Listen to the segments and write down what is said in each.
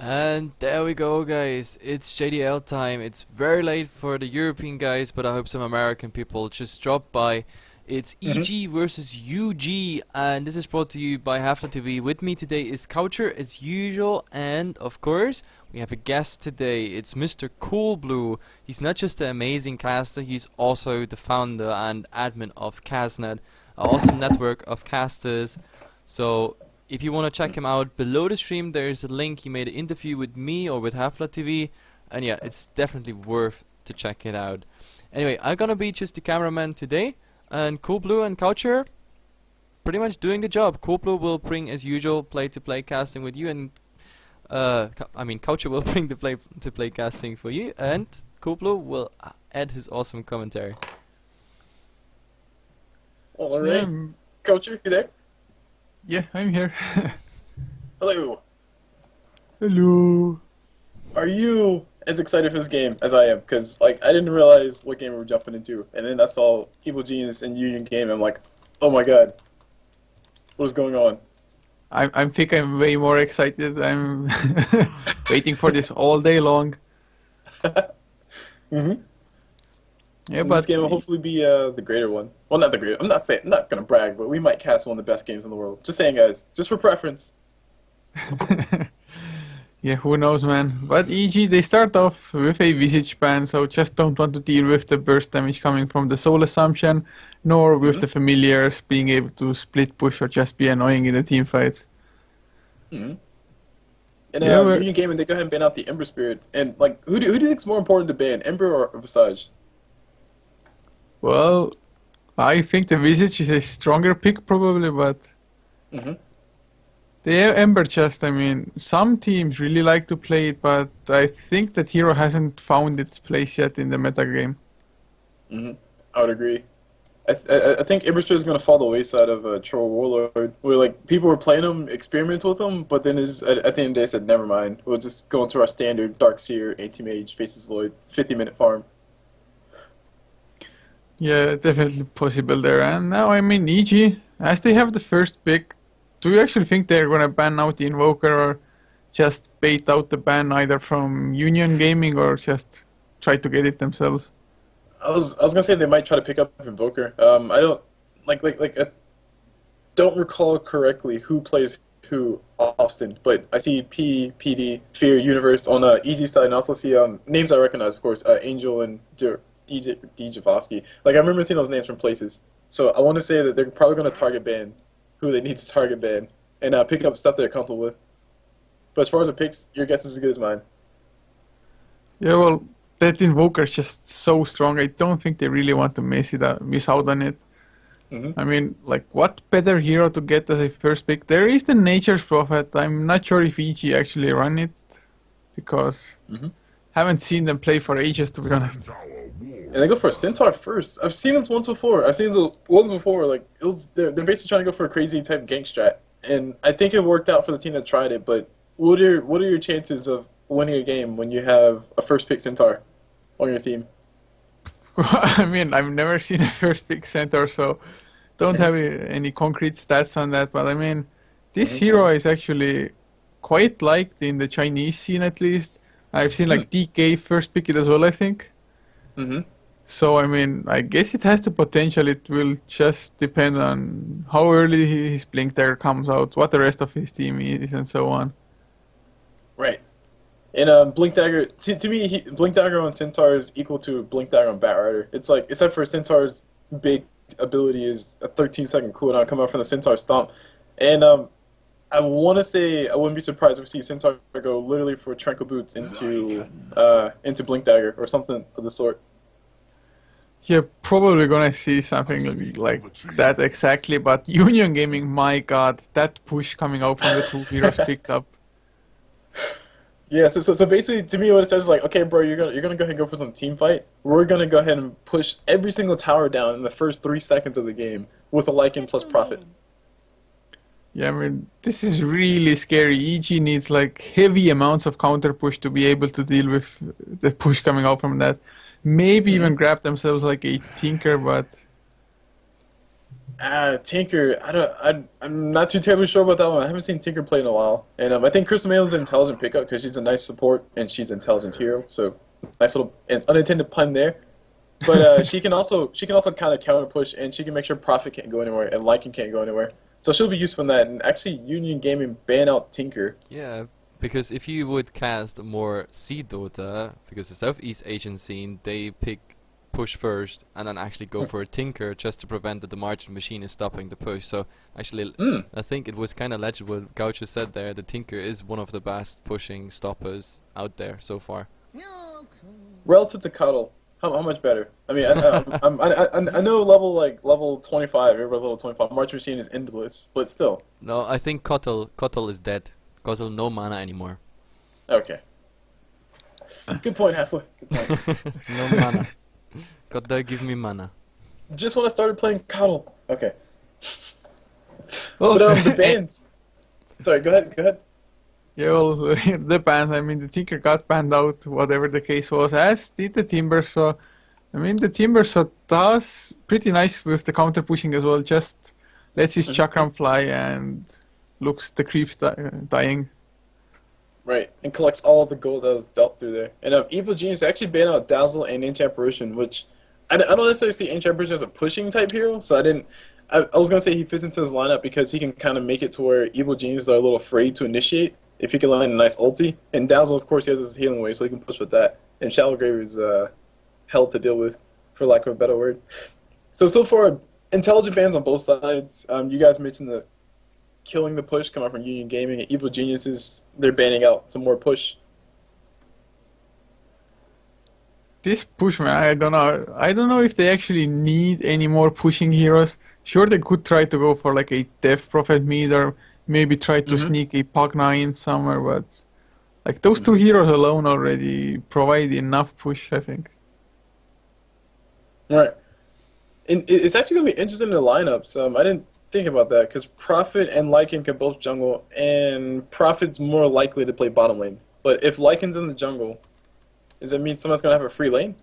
And there we go, guys. It's JDL time. It's very late for the European guys, but I hope some American people just drop by. It's hmm EG versus UG, and this is brought to you by HeflaTV. With me today is Coucher as usual, and of course, we have a guest today. It's Mr. Coolblue. He's not just an amazing caster, he's also the founder and admin of CastNet, an awesome network of casters. So if you want to check him out, below the stream there is a link. He made an interview with me or with HeflaTV, and yeah, it's definitely worth to check it out. Anyway, I'm gonna be just the cameraman today, and Coolblue and Coucher pretty much doing the job. Coolblue will bring, as usual, play-to-play casting with you, and Coucher will bring the play-to-play casting for you, and Coolblue will add his awesome commentary. All Yeah, right, Culture, you there? yeah, I'm here. Hello. Hello. Are you as excited for this game as I am? Because like I didn't realize what game we were jumping into, and then I saw Evil Genius and Union Game. And I'm like, oh my god, what is going on? I think I'm way more excited. I'm waiting for this all day long. hmm Yeah, And this but game will hopefully be the greater one. Well, not the greater. I'm not gonna brag, but we might cast one of the best games in the world. Just saying, guys. Just for preference. yeah, who knows, man. But EG, they start off with a Visage ban, so just don't want to deal with the burst damage coming from the Soul Assumption, nor with the familiars being able to split push or just be annoying in the team fights. hmm And Yeah, Union Game, and they go ahead and ban out the Ember Spirit. And like, who do you think's more important to ban, Ember or Visage? well, I think the Visage is a stronger pick probably, but hmm the Ember Chest, I mean, some teams really like to play it, but I think that hero hasn't found its place yet in the metagame. hmm I would agree. I think Ibersphere is going to fall the wayside of Troll Warlord, where like people were playing them, experimenting with them, but then at the end of the day said, never mind, we'll just go into our standard Dark Seer, Anti-Mage, Faces Void, 50-minute farm. Yeah, definitely possible there. And now, I mean, EG, as they have the first pick, do you actually think they're gonna ban out the Invoker or just bait out the ban either from Union Gaming or just try to get it themselves? I was gonna say they might try to pick up Invoker. I don't I don't recall correctly who plays who often, but I see PD, Fear, Universe on EG side, and I also see names I recognize, of course, Angel and DJ Javosky. Like I remember seeing those names from places. So I want to say that they're probably gonna target ban who they need to target ban and pick up stuff they're comfortable with. But as far as the picks, your guess is as good as mine. Yeah, well, that Invoker is just so strong. I don't think they really want to miss out on it. hmm I mean, like, what better hero to get as a first pick? There is the Nature's Prophet. I'm not sure if EG actually run it, because hmm haven't seen them play for ages, to be honest. And they go for a Centaur first. I've seen this once before. I've seen this once before. Like they're basically trying to go for a crazy type gank strat, and I think it worked out for the team that tried it. But what are your chances of winning a game when you have a first pick Centaur on your team? I mean, I've never seen a first pick centaur, so don't have any concrete stats on that. But I mean, this Mhm. hero is actually quite liked in the Chinese scene, at least. I've seen like DK first pick it as well, I think. Mm-hmm. So I mean, I guess it has the potential. It will just depend on how early his Blink Dagger comes out, what the rest of his team is, and so on. Right. And Blink Dagger to me, Blink Dagger on Centaur is equal to Blink Dagger on Batrider. It's like except for Centaur's big ability is a 13-second cooldown coming out from the Centaur Stomp, and I want to say I wouldn't be surprised if we see Centaur go literally for Tranquil Boots into Blink Dagger or something of the sort. You're probably gonna see something like that exactly, but Union Gaming, my god, that push coming out from the two heroes picked up. Yeah, so basically, to me, what it says is like, okay, bro, you're gonna go ahead and go for some team fight. We're gonna go ahead and push every single tower down in the first 3 seconds of the game with a Lycan plus profit. Yeah, I mean, this is really scary. EG needs like heavy amounts of counter push to be able to deal with the push coming out from that. Maybe even grab themselves like a Tinker, but Tinker, I'm not too terribly sure about that one. I haven't seen Tinker play in a while, and I think Crystal Mail's an intelligent pickup because she's a nice support and she's an intelligent hero. So nice little unintended pun there. But she can also kind of counter push, and she can make sure Prophet can't go anywhere and Lycan can't go anywhere. So she'll be useful in that. And actually, Union Gaming ban out Tinker. Yeah, because if you would cast more Sea Dota, because the Southeast Asian scene, they pick push first and then actually go for a Tinker just to prevent that the margin machine is stopping the push. So actually, I think it was kind of legit what Gaucho said there. The Tinker is one of the best pushing stoppers out there so far. Relative to Cuddle, how much better? I mean, I know level 25. Everybody's level 25. March Machine is endless, but still. No, I think Kotal is dead. Kotal no mana anymore. Okay. Good point, Hefla. Good point. No mana. Kotal give me mana. Just when I started playing Cuddle. Okay. Well, But the bans. Sorry, go ahead. Yeah, well, the bans, I mean, the Tinker got banned out, whatever the case was, as did the Timber, so, I mean, the Timber so does pretty nice with the counter pushing as well, just lets his chakram fly and looks the creeps dying. Right, and collects all of the gold that was dealt through there. And Evil Genius actually banned out Dazzle and Ancient Apparition, which I don't necessarily see Ancient Apparition as a pushing type hero, so I was going to say he fits into his lineup because he can kind of make it to where Evil Geniuses are a little afraid to initiate if he can land a nice ulti. And Dazzle, of course, he has his healing wave, so he can push with that. And Shallow Grave is hell to deal with, for lack of a better word. So far, intelligent bans on both sides. You guys mentioned the killing the push coming from Union Gaming. And Evil Geniuses, they're banning out some more push. This push, man, I don't know. I don't know if they actually need any more pushing heroes. Sure, they could try to go for like a Death Prophet mid or maybe try to sneak a Pugna in somewhere, but like those two heroes alone already provide enough push, I think. Right. And it's actually going to be interesting in the lineups. I didn't think about that because Prophet and Lycan can both jungle, and Prophet's more likely to play bottom lane. But if Lycan's in the jungle, does that mean someone's going to have a free lane?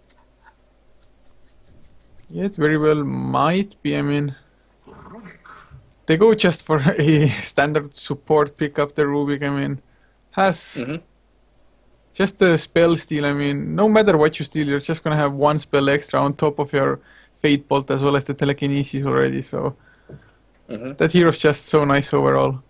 Yeah, it very well might be. I mean, they go just for a standard support, pick up the Rubik. I mean, has just a spell steal. I mean, no matter what you steal, you're just gonna have one spell extra on top of your Fate Bolt as well as the telekinesis already. So that hero's just so nice overall.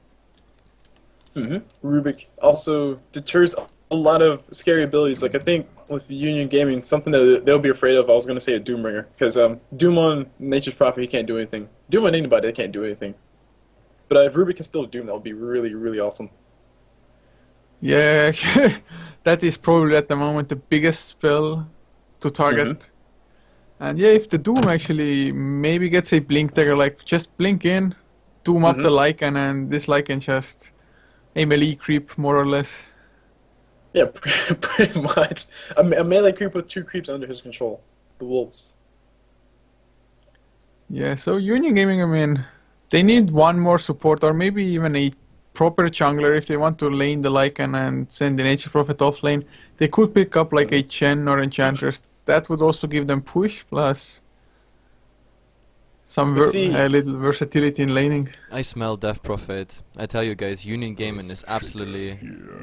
Rubik also deters a lot of scary abilities. Like I think with Union Gaming, something that they'll be afraid of. I was gonna say a Doombringer because Doom on Nature's Prophet, he can't do anything. Doom on anybody, they can't do anything. But if Rubik can still Doom, that would be really, really awesome. Yeah, that is probably at the moment the biggest spell to target. And yeah, if the Doom actually maybe gets a Blink Dagger, like just blink in, Doom up the Lycan, and this Lycan just a melee creep more or less. Yeah, pretty much. A melee creep with 2 creeps under his control. The Wolves. Yeah, so Union Gaming, I mean, they need one more support or maybe even a proper jungler if they want to lane the Lycan and send the Nature Prophet off lane. They could pick up like a Chen or Enchantress. That would also give them push plus some a little versatility in laning. I smell Death Prophet. I tell you guys, Union Gaming is absolutely...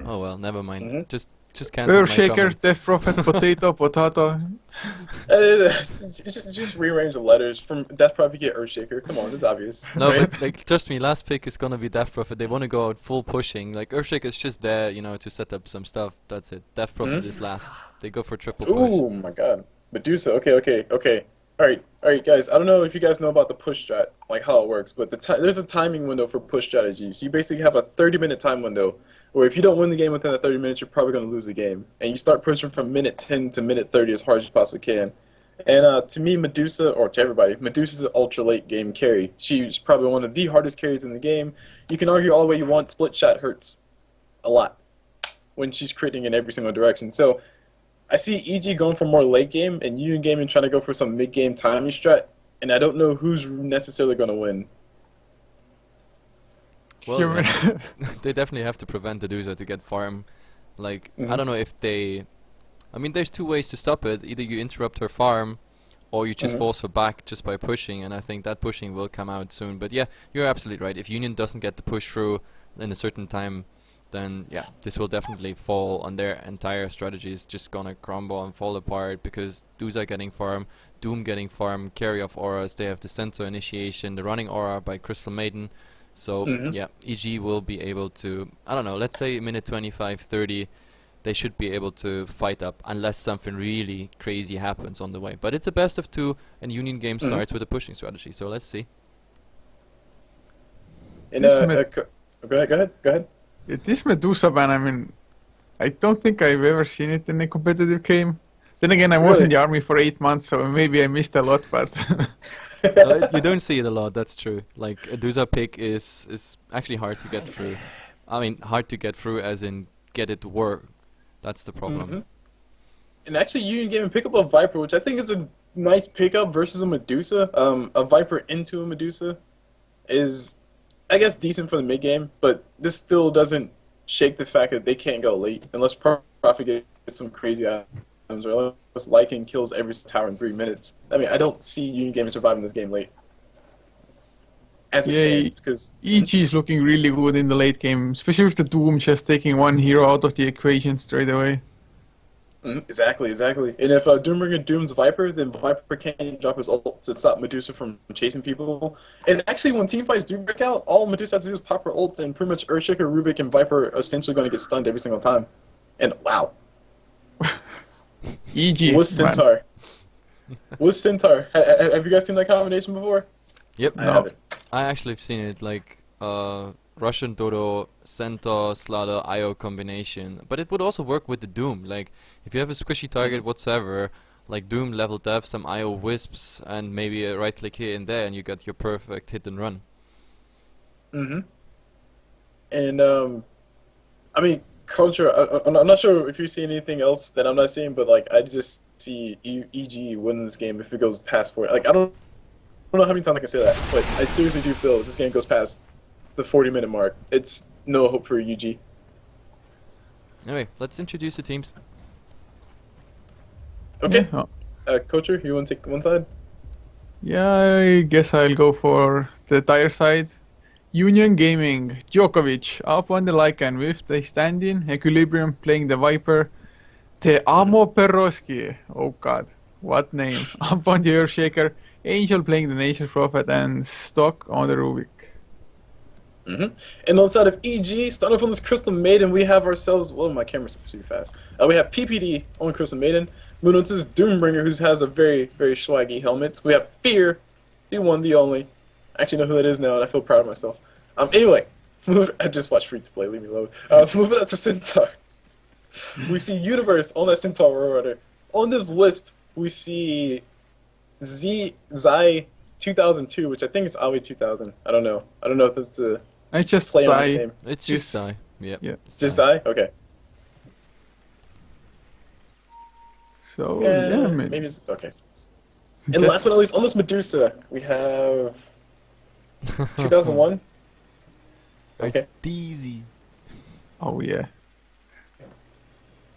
Oh well, never mind. Just cancel my Earthshaker, comment. Death Prophet, Potato. Just rearrange the letters from Death Prophet get Earthshaker. Come on, it's obvious. No, right? but like, trust me, last pick is gonna be Death Prophet. They want to go out full pushing. Like Earthshaker is just there, you know, to set up some stuff. That's it. Death Prophet is last. They go for triple push. Oh my God, Medusa. Okay. All right, guys. I don't know if you guys know about the push strat, like how it works, but there's a timing window for push strategies. You basically have a 30-minute time window, where if you don't win the game within that 30 minutes, you're probably going to lose the game. And you start pushing from minute 10 to minute 30 as hard as you possibly can. And to me, Medusa, or to everybody, Medusa's an ultra late game carry. She's probably one of the hardest carries in the game. You can argue all the way you want, split shot hurts a lot when she's critting in every single direction. So I see EG going for more late game and Union Gaming trying to go for some mid game timing strat, and I don't know who's necessarily going to win. Well, yeah. They definitely have to prevent Medusa to get farm. Like, I don't know if they... I mean, there's two ways to stop it. Either you interrupt her farm, or you just Mhm. force her back just by pushing, and I think that pushing will come out soon. But yeah, you're absolutely right. If Union doesn't get the push through in a certain time, then yeah, this will definitely fall on their entire strategy is just gonna crumble and fall apart because Duza getting farm, Doom getting farm, carry off auras, they have the center initiation, the running aura by Crystal Maiden. So Mhm. yeah, EG will be able to, I don't know, let's say minute 25, 30, they should be able to fight up unless something really crazy happens on the way. But it's a best of two, and Union game Mhm. starts with a pushing strategy, so let's see. And This go ahead. Go ahead. Go ahead. this Medusa ban, I mean, I don't think I've ever seen it in a competitive game. Then again, I was in Really? the army for 8 months, so maybe I missed a lot, but You don't see it a lot, that's true. Like a Duza pick is actually hard to get through. I mean, hard to get through as in get it to work. That's the problem. Mhm. And actually, Union Game and pick up a Viper, which I think is a nice pickup versus a Medusa. A Viper into a Medusa is, I guess, decent for the mid game, but this still doesn't shake the fact that they can't go late unless Profit gets some crazy items or unless Lycan kills every tower in 3 minutes. I mean, I don't see Union Game surviving this game late as it yeah, stands because. EG is looking really good in the late game, especially with the Doom just taking one hero out of the equation straight away. Exactly. And if Doombringer dooms Viper, then Viper can't drop his ult to stop Medusa from chasing people. And actually, when team fights do break out, all Medusa has to do is pop her ult, and pretty much Earthshaker, Rubik, and Viper are essentially going to get stunned every single time. And wow, EG, with man. Centaur. With Centaur. Have you guys seen that combination before? Yep. I No. haven't. I actually have seen it, like Russian Dodo, Centaur, Slaughter, IO combination. But it would also work with the Doom. Like, if you have a squishy target whatsoever, like Doom level dev, some IO wisps, and maybe a right click here and there, and you got your perfect hit and run. Mm-hmm. And, I mean, culture, I'm not sure if you see anything else that I'm not seeing, but, like, I just see EG winning this game if it goes past 4. Like, I don't know how many times I can say that, but I seriously do feel if this game goes past the 40-minute mark, it's no hope for UG. Anyway, let's introduce the teams. Okay, Yeah, Coacher, you want to take one side? yeah, I guess I'll go for the tire side. Union Gaming, Djokovic, up on the Lycan with the stand-in, Equilibrium playing the Viper, the Amo Perroski, oh god, what name, up on the Earthshaker, Angel playing the Nature's Prophet, and Stock on the Rubik. Mm-hmm. And on the side of EG, starting from this Crystal Maiden, we have ourselves. Well, my camera's too fast. We have PPD on Crystal Maiden. Moving on to this Doombringer, who has a very, very swaggy helmet. We have Fear, the one, the only. I actually know who that is now, and I feel proud of myself. Anyway, I just watched Free to Play. Leave me alone. Moving on to Centaur, we see Universe on that Centaur Roadrunner. On this Wisp, we see Zai 2002, which I think is Aoi 2000. I don't know. I don't know if that's a I just play on his sigh. name. It's Yes. just Sai. Yep. Yeah. it's Just Sai. Zai? Okay. So, yeah, I mean, Maybe it's okay. And just- last but not least, on this Medusa, we have 2001. Okay. Easy. oh yeah.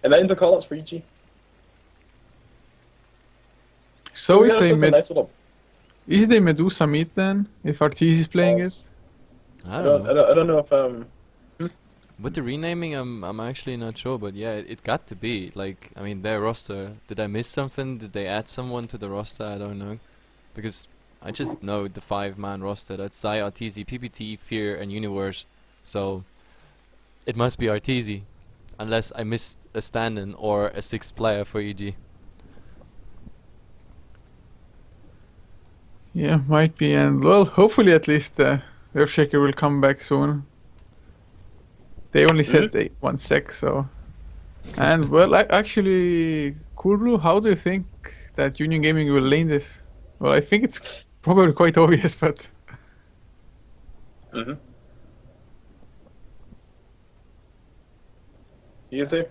And that ends the callouts for EG. So we it's got a a nice little. is it a Medusa mid then, if Artis is playing it? I don't know. I don't know if With the renaming, I'm actually not sure, but yeah, it got to be. Like, I mean, their roster. Did I miss something? Did they add someone to the roster? I don't know, because I just know the 5-man roster. That's Zai, Arteezy, PPT, Fear, and Universe. So it must be Arteezy, unless I missed a stand-in or a 6th player for EG. Yeah, might be, and well, hopefully at least Earthshaker will come back soon. They only said they 1 sec, so. And well, actually, Cool Blue, how do you think that Union Gaming will lane this? Well, I think it's probably quite obvious, but Mm-hmm. You guys there?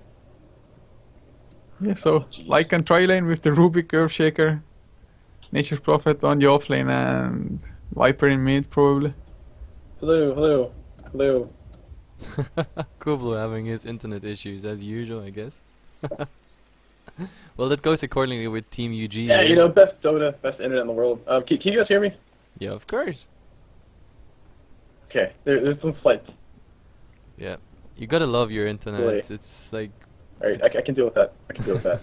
yeah. So jeez. Lycan tri lane with the Rubik Earthshaker, Nature's Prophet on the off lane, and Viper in mid probably. Hello. Kublo having his internet issues as usual, I guess. Well, that goes accordingly with Team UG. Yeah, here. you know, best Dota, best internet in the world. Can you guys hear me? Yeah, of course. Okay, there's some flights. Yeah, you gotta love your internet. Really? It's like. Alright, It's- I can deal with that. I can deal with that.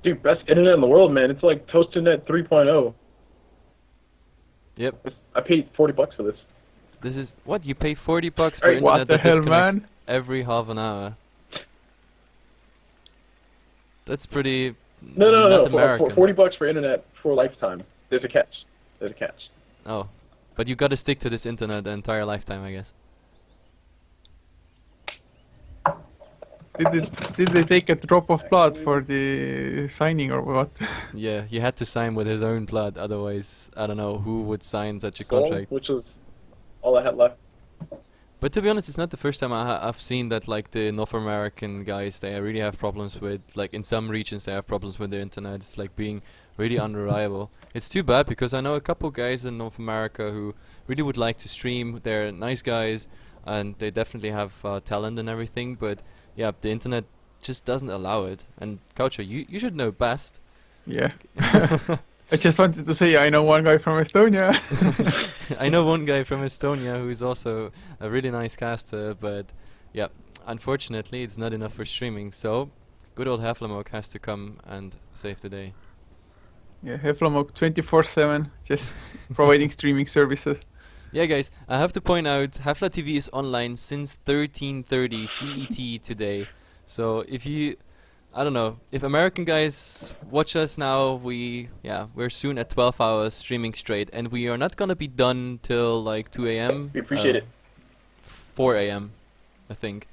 Dude, best internet in the world, man. It's like ToasterNet 3.0. Yep. I paid $40 for this. This is what you pay $40 for Alright, internet What the that hell, disconnects man? every half an hour. That's pretty. No, not for American. $40 for internet for a lifetime. There's a catch. There's a catch. Oh, but you gotta stick to this internet the entire lifetime, I guess. Did they take a drop of blood for the signing or what? Yeah, he had to sign with his own blood, otherwise, I don't know who would sign such a Soul, contract. which was all I had left. But to be honest, it's not the first time I've seen that, like, the North American guys, they really have problems with, like, in some regions they have problems with their internet. It's like being really unreliable. It's too bad because I know a couple guys in North America who really would like to stream. They're nice guys and they definitely have talent and everything, but yeah, the internet just doesn't allow it. And Coucher, you should know best. Yeah. I just wanted to say I know one guy from Estonia. I know one guy from Estonia who's also a really nice caster, but yeah, unfortunately it's not enough for streaming, so good old HeflaTV has to come and save the day. Yeah, HeflaTV 24/7, just providing streaming services. Yeah guys, I have to point out HeflaTV is online since 13:30 CET today, so if you, I don't know, if American guys watch us now, we're soon at 12 hours streaming straight, and we are not gonna be done till like 2 a.m. We appreciate it. 4 a.m. I think.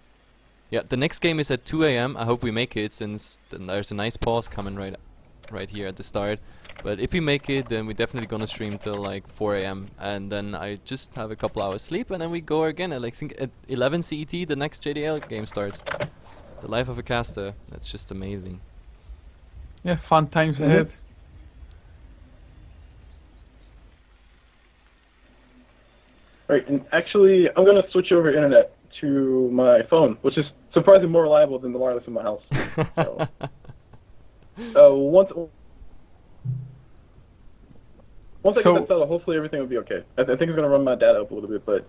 Yeah, the next game is at 2 a.m. I hope we make it, since there's a nice pause coming right here at the start. But if we make it, then we're definitely gonna stream till like 4 a.m. and then I just have a couple hours sleep, and then we go again at, like, think at 11 CET the next JDL game starts. The life of a caster, that's just amazing. Yeah, fun times ahead. Right, and actually, I'm gonna switch over internet to my phone, which is surprisingly more reliable than the wireless in my house. So, once I So- get that settled, hopefully everything will be okay. I think it's gonna run my data up a little bit, but.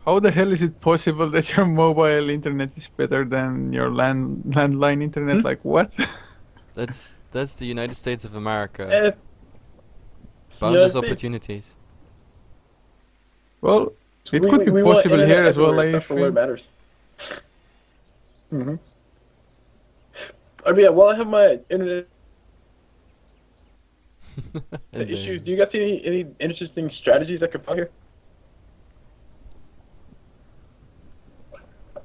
How the hell is it possible that your mobile internet is better than your landline internet? Like what? That's the United States of America. Eh, Boundless States. opportunities. Well, it we- could be we want possible internet here as well. everywhere, I except for where it think. matters. I mean, yeah, while I have my internet And issues, then- do you guys see any interesting strategies I could apply here?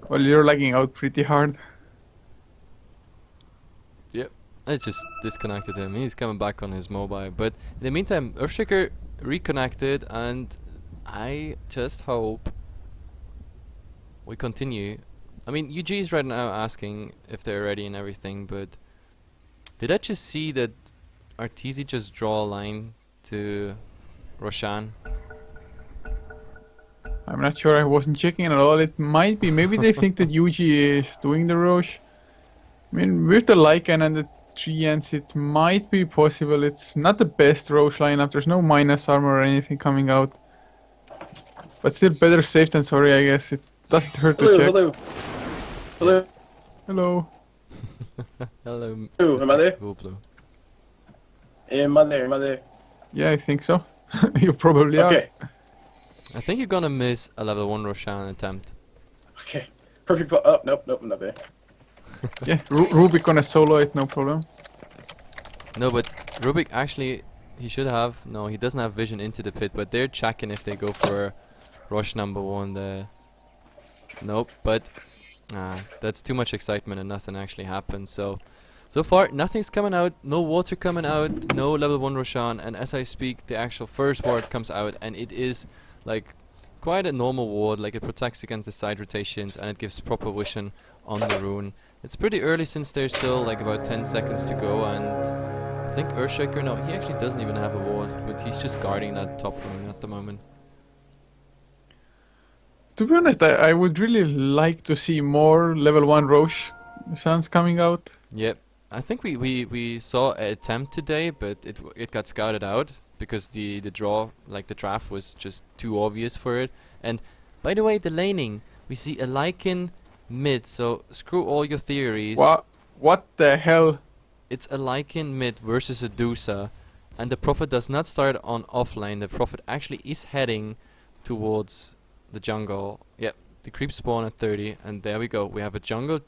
Well, you're lagging out pretty hard. Yep, I just disconnected him. He's coming back on his mobile. But in the meantime, Earthshaker reconnected, and I just hope we continue. I mean, UG is right now asking if they're ready and everything, but did I just see that Arteezy just draw a line to Roshan? I'm not sure. I wasn't checking at all. It might be. Maybe they think that Yuji is doing the Roche. I mean, with the Lycan and the Treants, it might be possible. It's not the best Roche lineup. There's no minus armor or anything coming out. But still better safe than sorry, I guess. It doesn't hurt to Hello, check. hello. Hello. Hello. Hello, Ooh, am I Mr. there? Coolblue. Am I there? Am I there? Yeah, I think so. You probably Okay. I think you're gonna miss a level 1 Roshan attempt. Okay. Perfect. Oh, nope, I'm not there. are. Yeah, Rubik gonna solo it, no problem. No, but Rubik actually, he should have. No, he doesn't have vision into the pit, but they're checking if they go for rush number 1 there. Nope, but that's too much excitement and nothing actually happened. So far, nothing's coming out, no water coming out, no level 1 Roshan, and as I speak, the actual first ward comes out, and it is like quite a normal ward, like it protects against the side rotations and it gives proper vision on the rune. It's pretty early since there's still like about 10 seconds to go, and I think Earthshaker, no, he actually doesn't even have a ward, but he's just guarding that top rune at the moment. To be honest, I would really like to see more level 1 Roche The sun's coming out. Yep. I think we saw an attempt today, but it got scouted out because the draw, like the draft, was just too obvious for it. And by the way, the laning, we see a Lycan mid, so screw all your theories. What the hell? It's a Lycan mid versus a Dusa, and the Prophet does not start on offlane. The Prophet actually is heading towards the jungle. Yep, the creep spawn at 30, and there we go. We have a jungle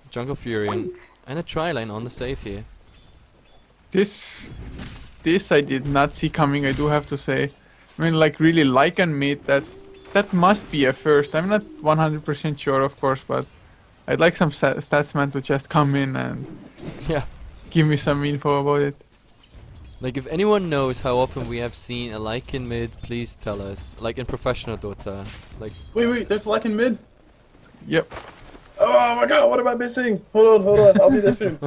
Furion and a tri-lane on the save here. This I did not see coming, I do have to say. I mean, like, really, Lycan mid, that must be a first. I'm not 100% sure, of course, but I'd like some statsman to just come in and Yeah. give me some info about it. Like, if anyone knows how often we have seen a Lycan mid, please tell us. Like in professional Dota. Like, Wait, there's Lycan mid. Yep. Oh my god, what am I missing? Hold on. I'll be there soon.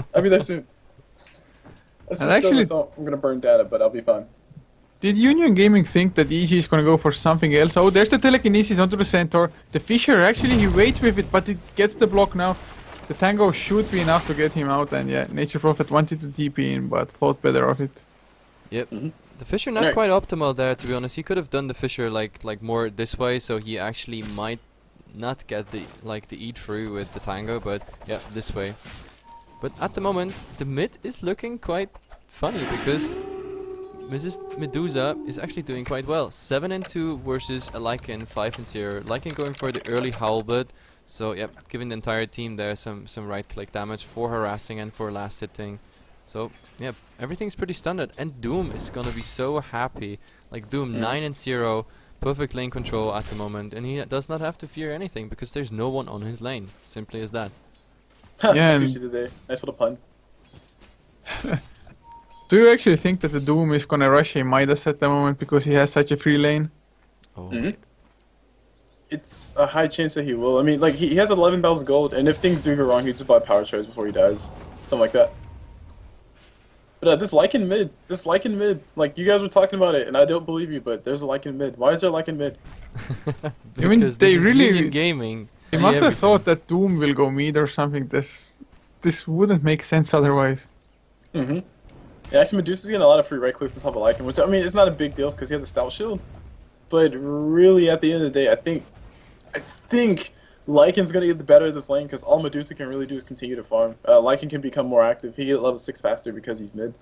And actually, I'm gonna burn data, but I'll be fine. did Union Gaming think that EG is gonna go for something else? Oh, there's the telekinesis onto the centaur. The Fisher, actually, he waits with it, but it gets the block now. The Tango should be enough to get him out, and yeah, Nature Prophet wanted to TP in, but thought better of it. yep. Mhm. The Fisher not quite optimal there, to be honest. He could have done the Fisher like more this way, so he actually might not get the eat through with the Tango, but yeah, this way. But at the moment, the mid is looking quite funny because Mrs. Medusa is actually doing quite well. 7-2 versus a Lycan 5-0. Lycan going for the early halberd, so yeah, giving the entire team there some right click damage for harassing and for last hitting. So yeah, everything's pretty standard, and Doom is gonna be so happy. Like Doom 9-0. Perfect lane control at the moment, and he does not have to fear anything because there's no one on his lane. Simply as that. Yeah, Sushi today. Nice little pun. Do you actually think that the Doom is gonna rush a Midas at the moment because he has such a free lane? Oh. Mhm. It's a high chance that he will. I mean, like, he has 11,000 gold, and if things do go wrong, he just buy power charge before he dies. Something like that. But this Lycan mid, like, you guys were talking about it, and I don't believe you, but there's a Lycan mid. Why is there a Lycan mid? I mean, Because they this is really- Union Gaming. They See must have everything. thought that Doom will go mid or something. This wouldn't make sense otherwise. Mm-hmm. Yeah, actually, Medusa's getting a lot of free right clicks on top of Lycan, which, I mean, it's not a big deal because he has a stout shield. But really, at the end of the day, I think Lycan's gonna get the better of this lane because all Medusa can really do is continue to farm. Lycan can become more active. He get level 6 faster because he's mid.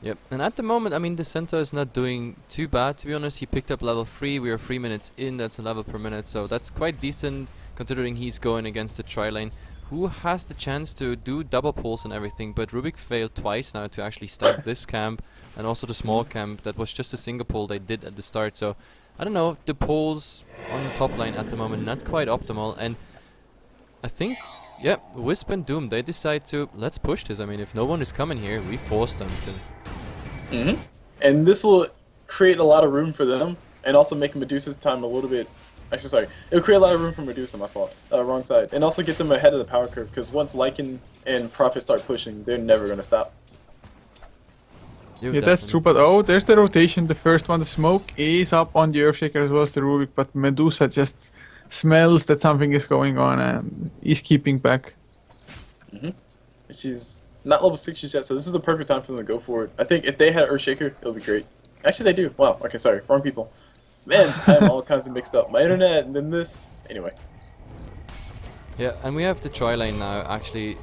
Yep, and at the moment, I mean, the center is not doing too bad, to be honest. He picked up level 3, we are 3 minutes in, that's a level per minute, so that's quite decent, considering he's going against the tri-lane, who has the chance to do double pulls and everything, but Rubik failed twice now to actually start this camp, and also the small camp, that was just a single pull they did at the start, so, I don't know, the pulls on the top lane at the moment, not quite optimal, and I think, yeah, Wisp and Doom, they decide to, let's push this. I mean, if no one is coming here, we force them to. Mm-hmm. And this will create a lot of room for them, and also make Medusa's time a little bit. Actually, sorry, it'll create a lot of room for Medusa. My fault. Wrong side. And also get them ahead of the power curve, because once Lycan and Prophet start pushing, they're never gonna stop. Yeah, that's true, but oh, there's the rotation. The first one, the smoke is up on the Earthshaker as well as the Rubik, but Medusa just smells that something is going on and is keeping back. Mm-hmm. She's not level 6 yet, so this is a perfect time for them to go for it. I think if they had Earthshaker, it would be great. Actually, they do. Wow, okay, sorry, wrong people. Man, I'm all kinds of mixed up. My internet, and then this. Anyway. Yeah, and we have the tri-lane now actually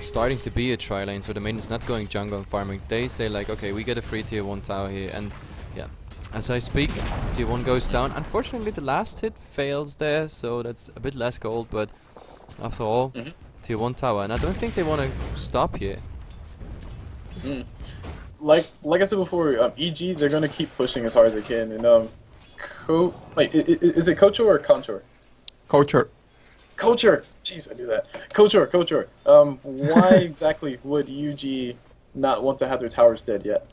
starting to be a tri-lane, so the main is not going jungle and farming. They say like, okay, we get a free tier 1 tower here, and yeah, as I speak, tier 1 goes down. Unfortunately, the last hit fails there, so that's a bit less gold, but after all, tier 1 tower, and I don't think they want to stop here. Mm. Like I said before, EG, they're gonna keep pushing as hard as they can, and is it Kochor or Conchor? Kochor. Kochor! Jeez, I knew that. Kochor. Why exactly would UG not want to have their towers dead yet?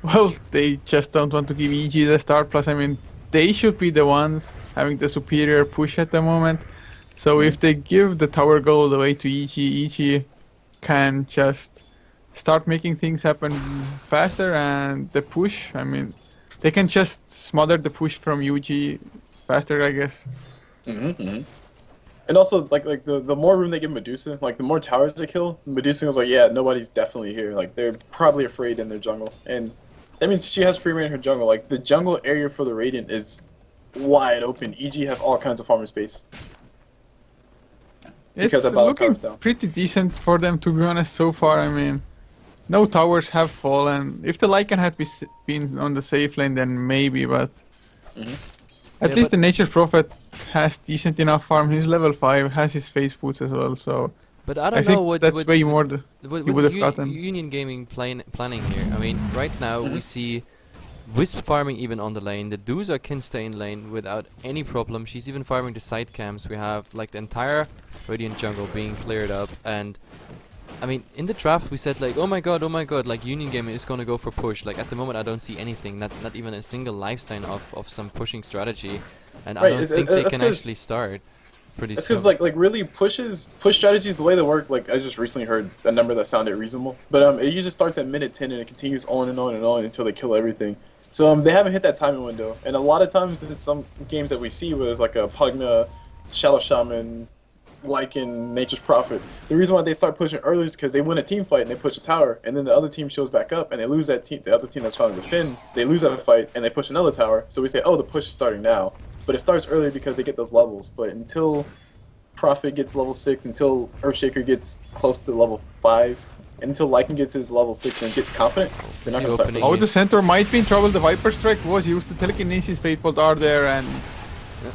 Well, they just don't want to give EG the start. Plus, I mean, they should be the ones having the superior push at the moment. So if they give the tower gold away to EG can just start making things happen faster, and the push, I mean, they can just smother the push from UG faster, I guess. Mm-hmm. And also, like the more room they give Medusa, like the more towers they kill, Medusa was like, yeah, nobody's definitely here. Like they're probably afraid in their jungle, and that means she has free reign in her jungle. Like the jungle area for the Radiant is wide open. EG have all kinds of farming space. Because It's that bottom looking tower's down. pretty decent for them, to be honest, so far. I mean, no towers have fallen. If the Lycan had been on the safe lane, then maybe, but at Yeah, least but- the Nature's Prophet has decent enough farm. He's level 5, has his face boots as well, so But I I don't think know what that's what, way more what, he what's would have gotten. Union Gaming planning here. I mean, right now we see Wisp farming even on the lane. The Duza can stay in lane without any problem. She's even farming the side camps. We have like the entire Radiant jungle being cleared up, and I mean, in the draft we said like, oh my god, like Union Gaming is gonna go for push. Like at the moment I don't see anything, not even a single life sign of some pushing strategy, and I Right, don't it's- think they that's can 'cause- actually start pretty That's soon. because like really push strategies the way they work. Like I just recently heard a number that sounded reasonable, but it usually starts at minute 10 and it continues on and on and on until they kill everything. So they haven't hit that timing window, and a lot of times in some games that we see where there's like a Pugna, Shallow Shaman, Lycan, Nature's Prophet. The reason why they start pushing early is because they win a team fight and they push a tower, and then the other team shows back up and they lose that team. The other team that's trying to defend, they lose that fight and they push another tower. So we say, oh, the push is starting now, but it starts early because they get those levels. But until Prophet gets level 6, until Earthshaker gets close to level 5, until Lycan gets his level 6 and gets confident, they're not See going to start opening pushing. Oh, the center might be in trouble. The Viper Strike was used. The Telekinesis Fatebolt are there, and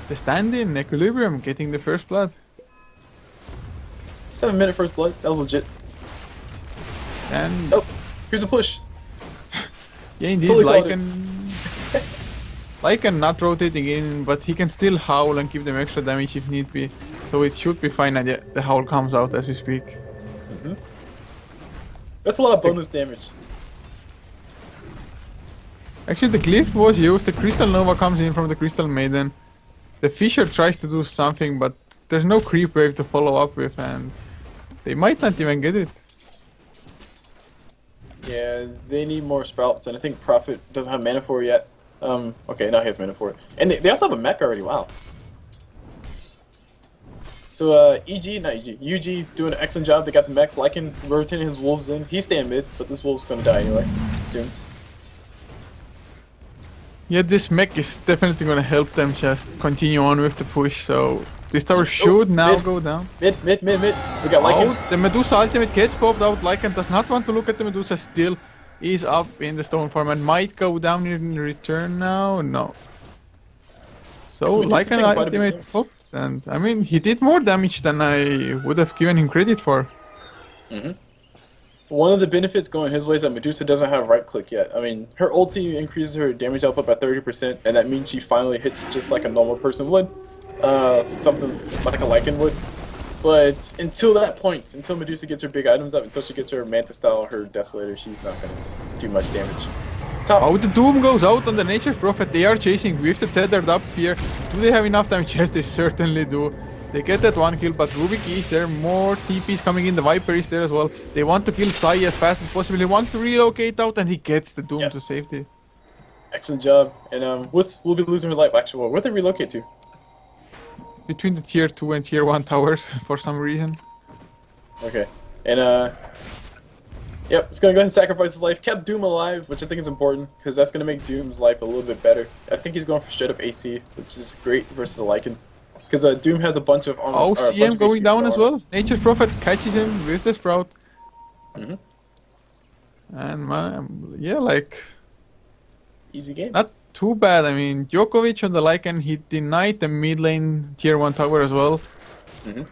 the stand-in Equilibrium getting the first blood. 7-minute first blood, that was legit. And Oh, here's a push. yeah, indeed, Totally called it. Lycan not rotating in, but he can still howl and give them extra damage if need be. So it should be fine, and yeah, the howl comes out as we speak. That's a lot of bonus damage. Actually, the Glyph was used. The Crystal Nova comes in from the Crystal Maiden. The Fisher tries to do something, but there's no creep wave to follow up with, and they might not even get it. Yeah, they need more sprouts, and I think Prophet doesn't have mana for it yet. Okay, now he has mana for it. And they also have a mech already, wow. So, UG doing an excellent job. They got the mech. Lycan rotating his wolves in. He's staying mid, but this wolf's gonna die anyway, soon. Yeah, this mech is definitely gonna help them just continue on with the push, so this tower should now mid. go down. Mid. We got Lycan. Oh, the Medusa ultimate gets popped out. Lycan does not want to look at the Medusa, still is up in the stone form and might go down in return now. No. So So Medusa's Lycan taking quite a bit of ultimate damage. popped, and I mean he did more damage than I would have given him credit for. One of the benefits going his way is that Medusa doesn't have right click yet. I mean, her ulti increases her damage output by 30%, and that means she finally hits just like a normal person would. Something like a Lycan would. But until that point, until Medusa gets her big items up, until she gets her Manta style, her Desolator, she's not gonna do much damage. Top. Oh, the Doom goes out on the Nature's Prophet. They are chasing with the tethered up Fear. Do they have enough damage? Yes, they certainly do. They get that one kill, but Rubik is there. More TPs coming in. The Viper is there as well. They want to kill Sai as fast as possible. He wants to relocate out, and he gets the Doom to Yes. safety. Excellent job. And we'll be losing her life. Actually, well, where'd they relocate to? Between the tier 2 and tier 1 towers, for some reason. Okay. And yep, it's gonna go ahead and sacrifice his life. Kept Doom alive, which I think is important because that's gonna make Doom's life a little bit better. I think he's going for straight up AC, which is great versus a Lycan. Because Doom has a bunch of armor. Oh, or a bunch CM of going HP down for as armor. well. Nature's Prophet catches him with the Sprout. Mhm. And man, yeah, like, Easy game. not too bad. I mean, Djokovic on the Lycan, he denied the mid lane tier 1 tower as well. Mhm.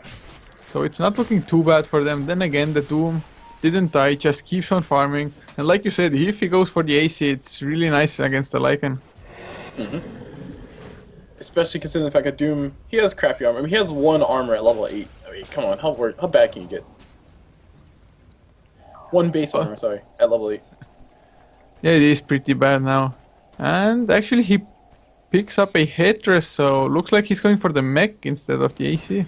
So it's not looking too bad for them. Then again, the Doom didn't die, just keeps on farming. And like you said, if he goes for the AC, it's really nice against the Lycan. Especially considering the fact that Doom, he has crappy armor. I mean, he has 1 armor at level 8. I mean, come on, how bad can you get? 1 base armor, sorry, at level 8. Yeah, it is pretty bad now. And actually, he picks up a headdress, so looks like he's going for the mech instead of the AC.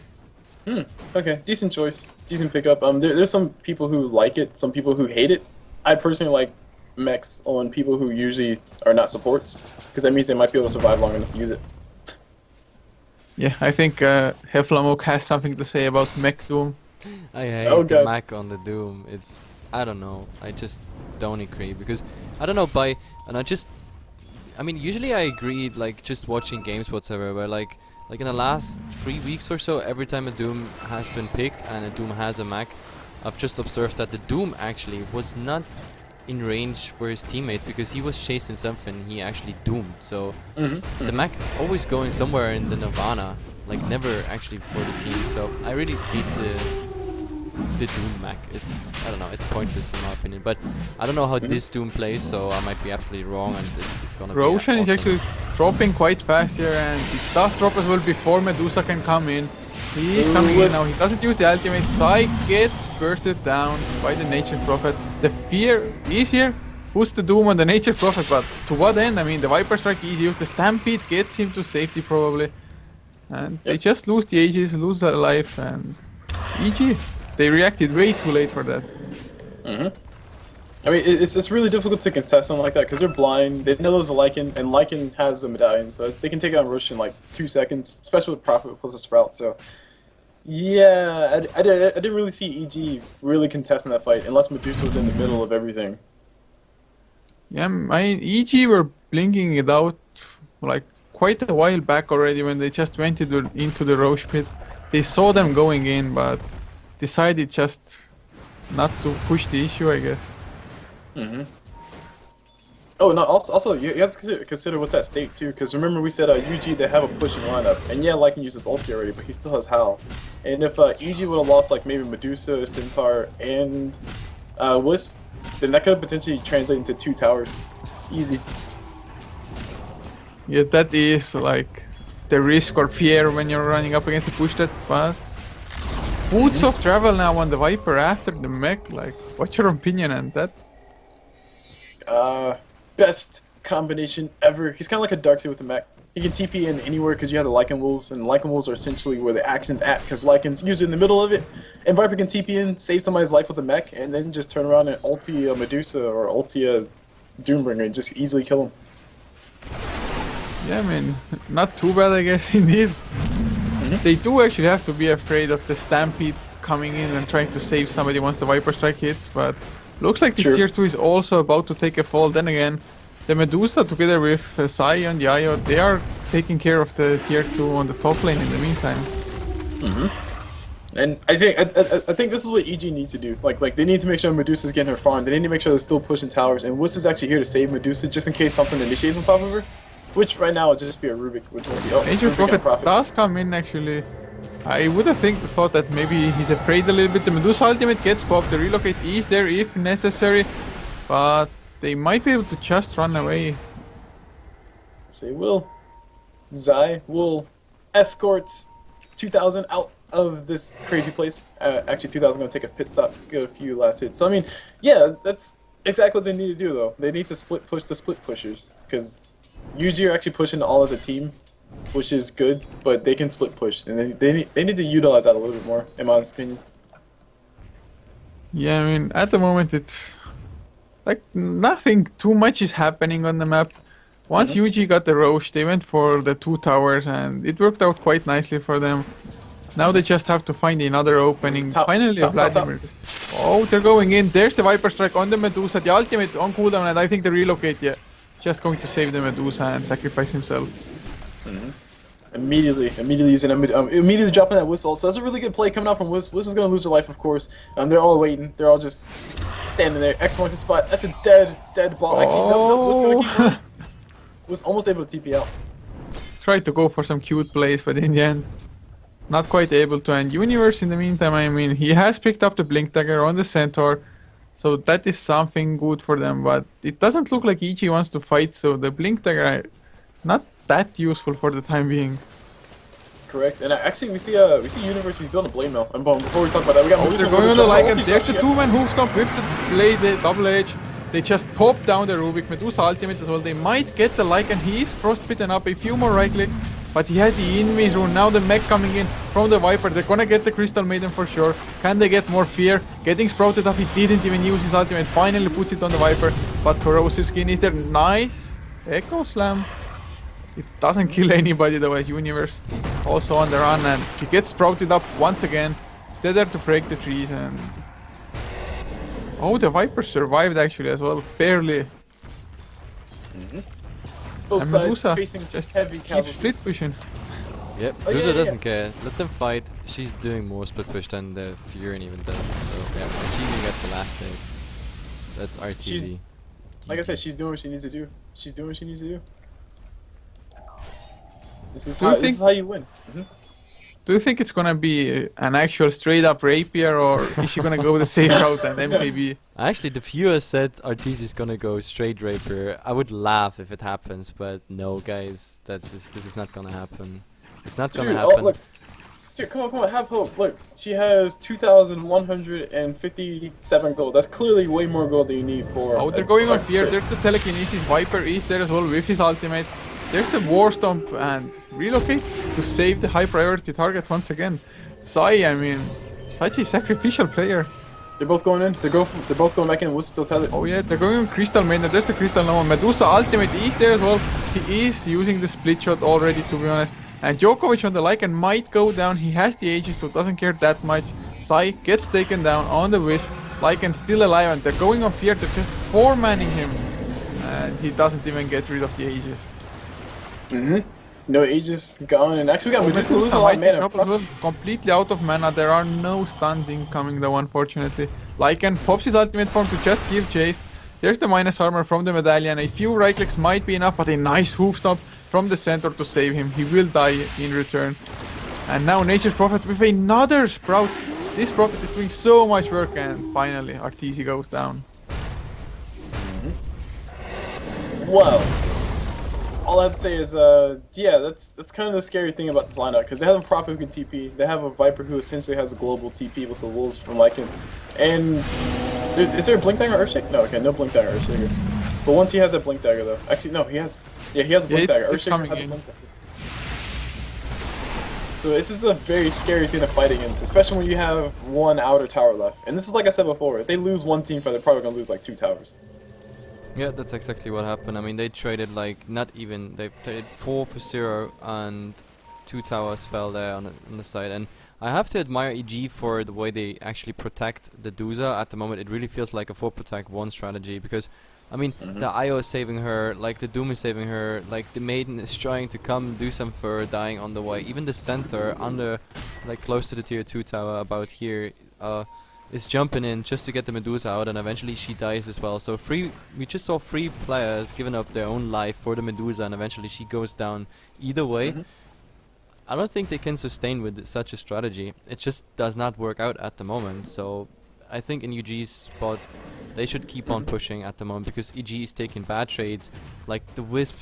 Okay, decent choice, decent pickup. There's some people who like it, some people who hate it. I personally like mechs on people who usually are not supports, because that means they might be able to survive long enough to use it. Yeah, I think Heflamoke has something to say about Mech Doom. I hate Oh, the God. Mac on the Doom. I don't know. I just don't agree because I don't know I mean, usually I agree, like just watching games whatsoever, but like in the last 3 weeks or so, every time a Doom has been picked and a Doom has a Mac, I've just observed that the Doom actually was not in range for his teammates because he was chasing something he actually doomed. So the Mac always going somewhere in the Nirvana, like never actually for the team. So I really hate the Doom Mac. I don't know, it's pointless in my opinion. But I don't know how this Doom plays, so I might be absolutely wrong, and it's gonna be Roshan is awesome. actually dropping quite fast here, and it does drop as well before Medusa can come in. He is coming in now, he doesn't use the ultimate. Sai gets bursted down by the Nature Prophet. The fear is here, puts the Doom on the Nature Prophet, but to what end? I mean, the Viper Strike is used, the Stampede gets him to safety probably. And they just lose the Aegis, lose their life, and EG. They reacted way too late for that. I mean, it's really difficult to contest something like that because they're blind. They know there's a Lycan, and Lycan has a medallion, so they can take out Rosh in like 2 seconds, especially with Prophet plus a Sprout. So, yeah, I didn't really see EG really contesting that fight unless Medusa was in the middle of everything. Yeah, I mean, EG were blinking it out like quite a while back already when they just went into the Roche pit. They saw them going in, but decided just not to push the issue, I guess. Oh, no, also you have to consider what's at stake, too, because remember we said UG, they have a pushing lineup, and yeah, Lycan uses ulti already, but he still has Howl. And if EG would have lost, like, maybe Medusa, Centaur, and Wisp, then that could have potentially translated into 2 towers. Easy. Yeah, that is like the risk or fear when you're running up against a push that fast. Boots of travel now on the Viper after the mech, like, what's your opinion on that? Best combination ever. He's kind of like a Darkseid with a mech. He can TP in anywhere because you have the Lycan Wolves, and Lycan Wolves are essentially where the action's at because Lycan's usually in the middle of it. And Viper can TP in, save somebody's life with a mech, and then just turn around and ulti a Medusa or ulti a Doombringer and just easily kill him. Yeah, I mean, not too bad, I guess, indeed. They do actually have to be afraid of the Stampede coming in and trying to save somebody once the Viper Strike hits, but looks like this tier 2 is also about to take a fall. Then again, the Medusa together with Sai and Yayo, they are taking care of the tier 2 on the top lane in the meantime. And I think this is what EG needs to do. Like they need to make sure Medusa's getting her farm. They need to make sure they're still pushing towers. And Wuss is actually here to save Medusa just in case something initiates on top of her. Which right now would just be a Rubik, which won't be. Nature Prophet does come in actually. I would have thought that maybe he's afraid a little bit. The Medusa ultimate gets popped. The relocate is there if necessary, but they might be able to just run away. Say will. Zai will escort 2000 out of this crazy place. Actually, 2000 gonna take a pit stop, get a few last hits. So I mean, yeah, that's exactly what they need to do though. They need to push the split pushers because UG are actually pushing all as a team, which is good, but they can split push, and they need to utilize that a little bit more, in my opinion. Yeah, I mean, at the moment it's like nothing too much is happening on the map. Once UG got the Roche, they went for the 2 towers, and it worked out quite nicely for them. Now they just have to find another opening. Finally, Vladimir. Oh, they're going in. There's the Viper Strike on the Medusa, the ultimate on cooldown, and I think the relocate, yeah. Just going to save the Medusa and sacrifice himself. Immediately using immediately dropping that whistle. So that's a really good play coming out from Wiss. Wiss is gonna lose their life, of course. They're all waiting. They're all just standing there. X marks the spot. That's a dead ball. Actually, no, Wiss gonna keep running. Was almost able to TP out. Tried to go for some cute plays, but in the end, not quite able to. And Universe, in the meantime, I mean, he has picked up the Blink Dagger on the Centaur. So that is something good for them, but it doesn't look like EG wants to fight, so the Blink Dagger not that useful for the time being. Correct, and actually we see Universe, he's building a blade mill. And before we talk about that, we got they're going on the Lycan. There's the 2-man hoof stomp with the blade, the double edge. They just pop down the Rubik. Medusa ultimate as well. They might get the Lycan. He is frostbitten up. A few more right clicks, but he had the Invis rune. Now the mech coming in from the Viper. They're gonna get the Crystal Maiden for sure. Can they get more fear? Getting sprouted up. He didn't even use his ultimate. Finally puts it on the Viper. But Corrosive Skin is there. Nice. Echo Slam. It doesn't kill anybody though as Universe. also on the run, and he gets sprouted up once again. Tether to break the trees, and oh, the Viper survived actually as well, barely. Both And sides Medusa facing just heavy keeps cavalry. split pushing. Yep, Oh, Dusa yeah, doesn't care. Let them fight. She's doing more split push than the Furin even does. So yeah, and she even gets the last hit. That's RTV. Like I said, she's doing what she needs to do. She's doing what she needs to do. This is how you win. Do you think it's gonna be an actual straight up rapier, or is she gonna go the safe route and MKB? Actually, the viewer said Arteezy is gonna go straight Rapier. I would laugh if it happens, but no, guys, this is not gonna happen. It's not gonna happen. Oh, look. Dude, come on, have hope. Look, she has 2,157 gold. That's clearly way more gold than you need for... Oh, they're going on Fear. There's the telekinesis. Viper is there as well with his ultimate. There's the War Stomp and relocate to save the high priority target once again. Sai, I mean, such a sacrificial player. They're both going in. They're both going back in. Woods still tethered. Oh yeah, they're going on Crystal Main. There's the Crystal now. Medusa ultimate is there as well. He is using the split shot already, to be honest. And Djokovic on the Lycan might go down. He has the Aegis, so doesn't care that much. Sai gets taken down on the Wisp. Lycan still alive, and they're going on Fear. They're just 4-manning him. And he doesn't even get rid of the Aegis. No Aegis gone, and actually we got Medusa losing a lot of mana. Well, completely out of mana. There are no stuns incoming though, unfortunately. Lycan pops his ultimate form to just give chase. There's the minus armor from the medallion. A few right clicks might be enough, but a nice hoof stomp from the center to save him. He will die in return. And now Nature's Prophet with another sprout. This Prophet is doing so much work, and finally Arteezy goes down. Well, all I have to say is, yeah, that's kind of the scary thing about this lineup, because they have a Prophet who can TP, they have a Viper who essentially has a global TP with the Wolves from Lycan, and is there a Blink Dagger or Earthshake? No, okay, no Blink Dagger or Earthshaker. But once he has a Blink Dagger though, actually no, he has a Blink Dagger. It's coming in. So this is a very scary thing to fight against, especially when you have one outer tower left. And this is like I said before, if they lose one team fight, they're probably gonna lose like 2 towers. Yeah, that's exactly what happened. I mean, they traded like they traded 4 for 0 and 2 towers fell there on the side. And I have to admire EG for the way they actually protect the Dusa at the moment. It really feels like a 4 protect 1 strategy, because I mean, the IO is saving her, like the Doom is saving her, like the Maiden is trying to come do some for her, dying on the way. Even the center under, like close to the tier 2 tower about here, is jumping in just to get the Medusa out, and eventually she dies as well. So we just saw 3 players giving up their own life for the Medusa, and eventually she goes down. Either way, I don't think they can sustain with such a strategy. It just does not work out at the moment. So I think in UG's spot, they should keep on pushing at the moment, because EG is taking bad trades, like the Wisp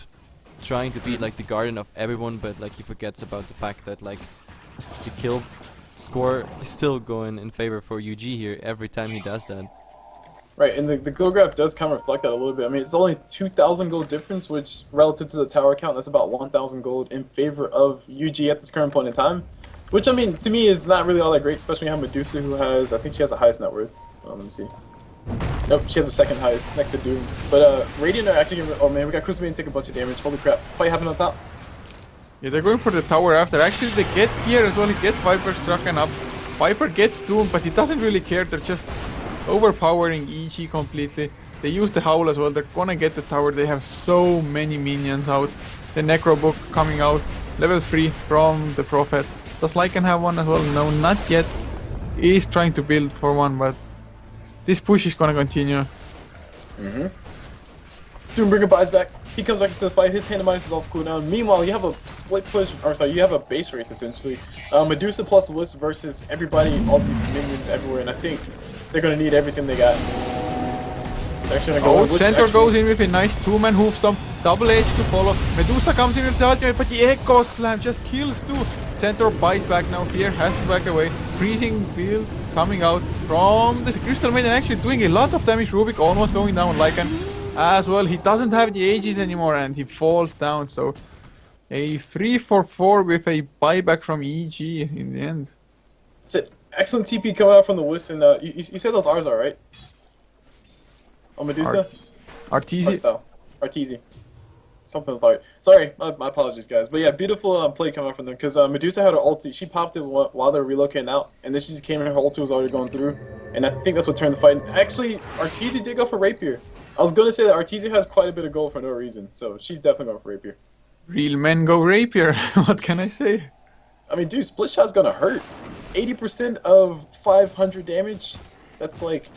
trying to be like the guardian of everyone, but like he forgets about the fact that like the kill score is still going in favor for UG here every time he does that. Right, and the gold graph does kind of reflect that a little bit. I mean, it's only 2,000 gold difference, which relative to the tower count, that's about 1,000 gold in favor of UG at this current point in time. Which, I mean, to me is not really all that great, especially when you have Medusa, who has, I think she has the highest net worth. Let me see. Nope, she has the second highest, next to Doom. But Radiant are actually gonna, oh man, we got Crucible take a bunch of damage. Holy crap. Fight happened on top. Yeah, they're going for the tower after. Actually, they get here as well. He gets Viper struck up. Viper gets Doom, but he doesn't really care. They're just overpowering EG completely. They use the Howl as well. They're gonna get the tower. They have so many minions out. The Necro Book coming out. Level 3 from the Prophet. Does Lycan have one as well? No, not yet. He's trying to build for one, but this push is gonna continue. Doombringer buys back. He comes back into the fight. His hand minus is off cooldown. Meanwhile, you have a split push, or sorry, you have a base race essentially. Medusa plus Wisp versus everybody, all these minions everywhere, and I think they're gonna need everything they got. They're actually gonna go Center goes in with a nice 2-man hoof stomp. Double edge to follow. Medusa comes in with the ultimate, but the Echo Slam just kills 2. Center buys back now. Here has to back away. Freezing build coming out from the Crystal Maiden, actually doing a lot of damage. Rubik almost going down. Lycan as well. He doesn't have the Aegis anymore and he falls down. So a 3-for-4 with a buyback from EG in the end. That's it. Excellent TP coming out from the Wisp, and you said those R's are right? Oh, Medusa? Arteezy. Arteezy. something about it. Sorry, my apologies, guys. But yeah, beautiful play coming out from them because Medusa had her ulti. She popped it while they were relocating out, and then she just came in. Her ulti was already going through, and I think that's what turned the fight. And actually, Arteezy did go for Rapier. I was going to say that Arteezy has quite a bit of gold for no reason, so she's definitely going for Rapier. Real men go rapier. What can I say? I mean, dude, split shot's gonna hurt. 80% of 500 damage. That's like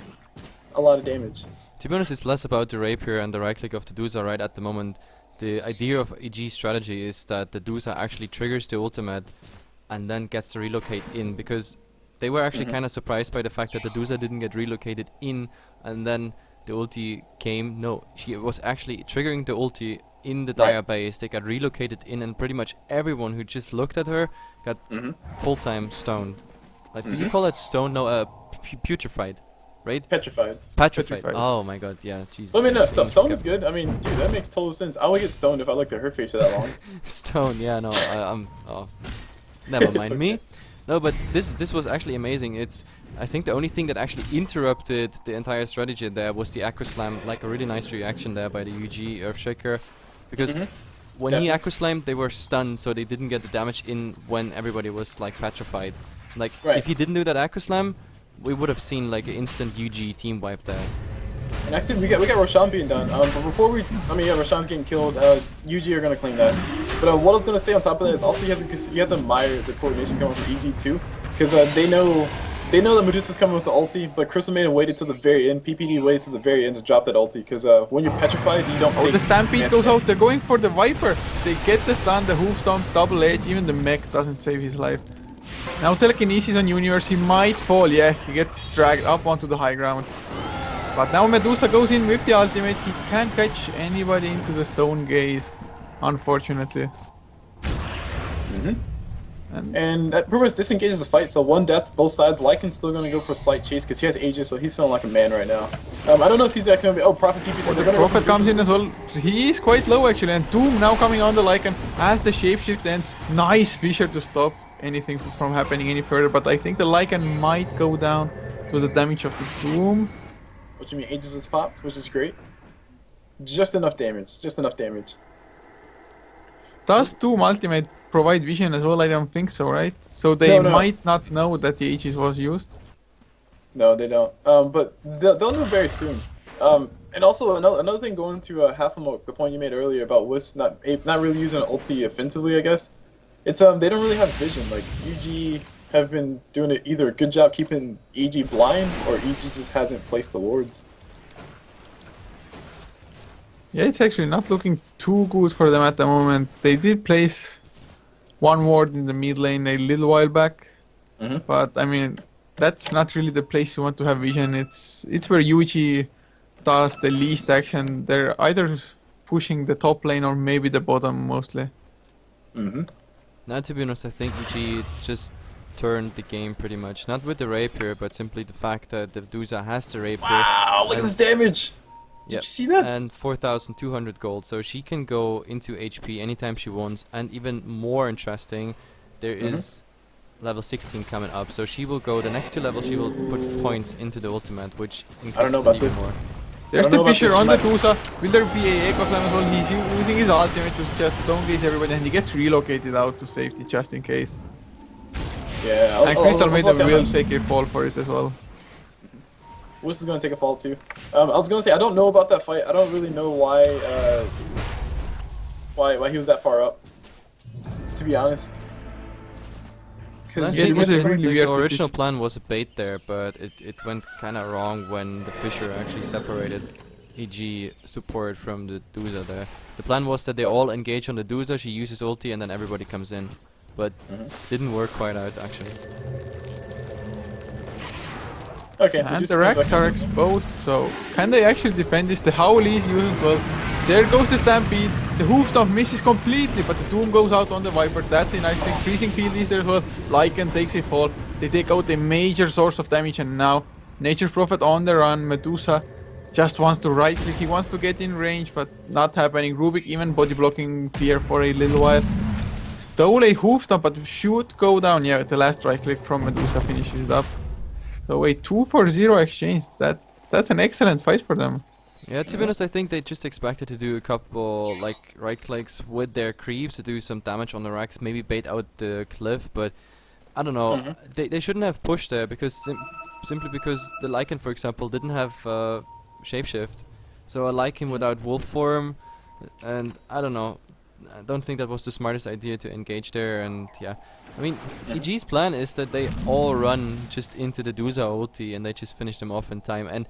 a lot of damage. To be honest, it's less about the rapier and the right click of the Dusa right at the moment. The idea of EG's strategy is that the Dusa actually triggers the ultimate and then gets the relocate in, because they were actually kind of surprised by the fact that the Dusa didn't get relocated in and then the ulti came. No, she was actually triggering the ulti in the Dire base. They got relocated in, and pretty much everyone who just looked at her got full-time stoned. Like, do you call that stoned? No, putrefied, right? Petrified. Petrified. Oh my god, yeah, Jesus. I mean, no, stone is good. I mean, dude, that makes total sense. I would get stoned if I looked at her face for that long. Stone, yeah, no, I'm. Oh, never mind okay. me. No, but this was actually amazing. I think the only thing that actually interrupted the entire strategy there was the Aqua Slam, like a really nice reaction there by the UG Earthshaker, because when he Aqua Slammed, they were stunned, so they didn't get the damage in when everybody was like petrified. Like, if he didn't do that Aqua Slam, we would have seen like an instant UG team wipe there. And actually, we got Roshan being done. But before Roshan's getting killed. UG are gonna claim that. But what I was gonna say on top of that is also you have to admire the coordination coming from EG too, because they know that Medusa's coming with the ulti, but Crystal Maiden waited till the very end. PPD waited till the very end to drop that ulti, because when you're petrified, you don't. Oh, the Stampede goes out. They're going for the Viper. They get the stun, the hoof stomp, double edge. Even the mech doesn't save his life. Now telekinesis on Universe. He might fall. Yeah, he gets dragged up onto the high ground. But now Medusa goes in with the ultimate. He can't catch anybody into the stone gaze, unfortunately. And that pretty much disengages the fight, so one death, both sides. Lycan's still going to go for a slight chase because he has Aegis, so he's feeling like a man right now. I don't know if he's actually going to be... Oh, Prophet TP. So the Prophet comes in as well. He is quite low actually, and Doom now coming on the Lycan as the shapeshift ends. Nice Fissure to stop anything from happening any further, but I think the Lycan might go down to the damage of the Doom. What you mean, Aegis is popped, which is great. Just enough damage. Just enough damage. Does Doom ultimate provide vision as well? I don't think so, right? So they might not know that the Aegis was used. No, they don't. But they'll know very soon. And also another thing going to Hefla, the point you made earlier about Wiz not really using an ulti offensively, I guess. It's they don't really have vision. Like UG have been doing either a good job keeping EG blind, or EG just hasn't placed the wards. Yeah, it's actually not looking too good for them at the moment. They did place one ward in the mid lane a little while back, but I mean, that's not really the place you want to have vision. It's where UG does the least action. They're either pushing the top lane or maybe the bottom mostly. Now, to be honest, I think EG just turned the game pretty much. Not with the Rapier, but simply the fact that the Dusa has the Rapier. Wow, look at this damage! Did you see that? And 4,200 gold, so she can go into HP anytime she wants. And even more interesting, there is level 16 coming up, so she will go the next 2 levels. She will put points into the ultimate, which increases it even more. There's the Fissure on the Dusa. Will there be a Echo Slam as well? He's using his ultimate to just stone gaze everybody, and he gets relocated out to safety just in case. Yeah, and Crystal Maiden will take a fall for it as well. Wiz is gonna take a fall too. I was gonna say I don't know about that fight. I don't really know why he was that far up. To be honest. The original plan was a bait there, but it went kind of wrong when the Fissure actually separated EG support from the Dusa there. The plan was that they all engage on the Dusa, she uses ulti, and then everybody comes in. But didn't work quite out actually. Okay, and the racks are exposed, so can they actually defend this? The Howl is used as well. There goes the Stampede. The hoof stomp misses completely, but the Doom goes out on the Viper. That's a nice thing. Freezing Field is there as well. Lycan takes a fall. They take out a major source of damage, and now Nature's Prophet on the run. Medusa just wants to right click. He wants to get in range, but not happening. Rubik even body blocking Fear for a little while. Stole a hoof stomp, but should go down. Yeah, the last right click from Medusa finishes it up. So a 2-for-0 exchange. That's an excellent fight for them. Yeah, to be honest, I think they just expected to do a couple like right clicks with their creeps to do some damage on the racks, maybe bait out the cliff, but I don't know. They shouldn't have pushed there because simply because the Lycan, for example, didn't have shapeshift, so a Lycan without wolf form, and I don't know. I don't think that was the smartest idea to engage there, and yeah. I mean, EG's plan is that they all run just into the Dusa ulti and they just finish them off in time, and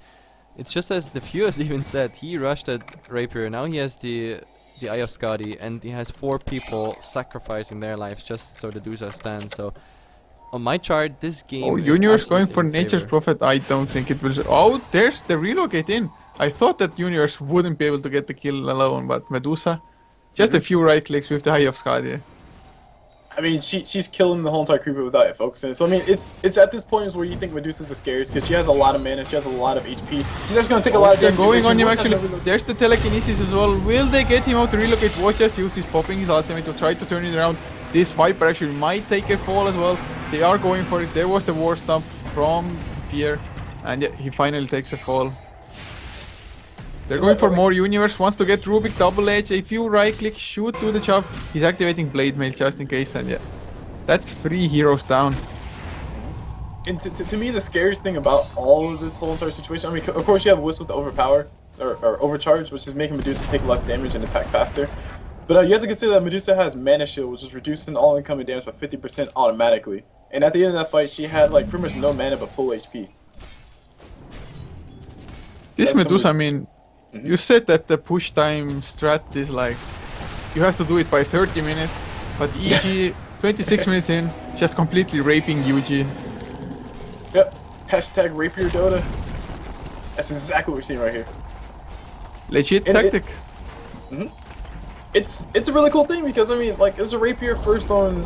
it's just as the viewers even said, he rushed at Rapier, now he has the Eye of Skadi, and he has 4 people sacrificing their lives just so the Dusa stands, so on my chart, this game Oh, is Junior's going absolutely for in Nature's favor. Prophet. I don't think it will. Oh, there's the relocate in. I thought that Juniors wouldn't be able to get the kill alone, but Medusa, just a few right clicks with the Eye of Skadi. I mean, she's killing the whole entire creeper without it focusing. So I mean, it's at this point where you think Medusa's the scariest because she has a lot of mana, she has a lot of HP. She's just gonna take a lot of They're damage. going She on him wants to have actually. no reload. There's the telekinesis as well. Will they get him out to relocate? Watch just use his popping his ultimate to try to turn it around. This Viper actually might take a fall as well. They are going for it. There was the war stomp from Pierre, and yeah, he finally takes a fall. They're going for more Universe, wants to get Rubik double edge. A few right clicks, shoot to the chop. He's activating Blade Mail just in case, and yeah, that's 3 heroes down. And to me, the scariest thing about all of this whole entire situation, I mean, of course you have Wisp with the overpower, or overcharge, which is making Medusa take less damage and attack faster. But you have to consider that Medusa has Mana Shield, which is reducing all incoming damage by 50% automatically. And at the end of that fight, she had like pretty much no mana but full HP. This So Medusa, I mean, you said that the push time strat is like, you have to do it by 30 minutes, but EG, 26 minutes in, just completely raping UG. Yep. Hashtag Rapier Dota. That's exactly what we're seeing right here. Legit And tactic. It's a really cool thing because I mean, like, it's a Rapier first on.